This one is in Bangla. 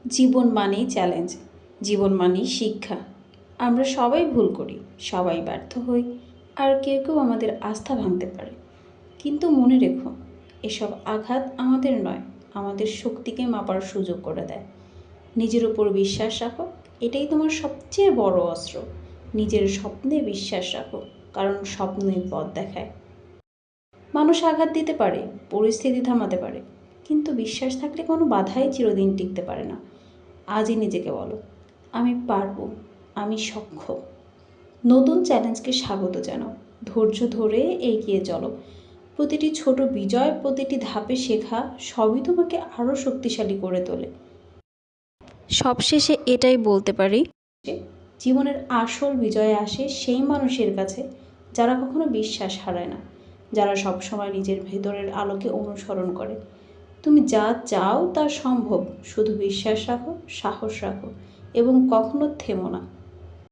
জীবন মানেই চ্যালেঞ্জ, জীবন মানেই শিক্ষা। আমরা সবাই ভুল করি, সবাই ব্যর্থ হই, আর কেউ কেউ আমাদের আস্থা ভাঙতে পারে। কিন্তু মনে রেখো, এসব আঘাত আমাদের নয়, আমাদের শক্তিকে মাপার সুযোগ করে দেয়। নিজের উপর বিশ্বাস রাখো, এটাই তোমার সবচেয়ে বড় অস্ত্র। নিজের স্বপ্নে বিশ্বাস রাখো, কারণ স্বপ্নই পথ দেখায়। মানুষ আঘাত দিতে পারে, পরিস্থিতি থামাতে পারে, কিন্তু বিশ্বাস থাকলে কোনো বাধাই চিরদিন টিকতে পারে না। আজই নিজেকে বলো, আমি পারবো, আমি সক্ষম। নতুন চ্যালেঞ্জকে স্বাগত জানাও, ধৈর্য ধরে এগিয়ে চলো। প্রতিটি ছোট বিজয়, প্রতিটি ধাপে শেখা, সবই তোমাকে আরও শক্তিশালী করে তোলে। সবশেষে এটাই বলতে পারি, জীবনের আসল বিজয় আসে সেই মানুষের কাছে যারা কখনো বিশ্বাস হারায় না, যারা সবসময় নিজের ভেতরের আলোকে অনুসরণ করে। তুমি যা চাও তা সম্ভব, শুধু বিশ্বাস রাখো, সাহস রাখো এবং কখনো থেমো না।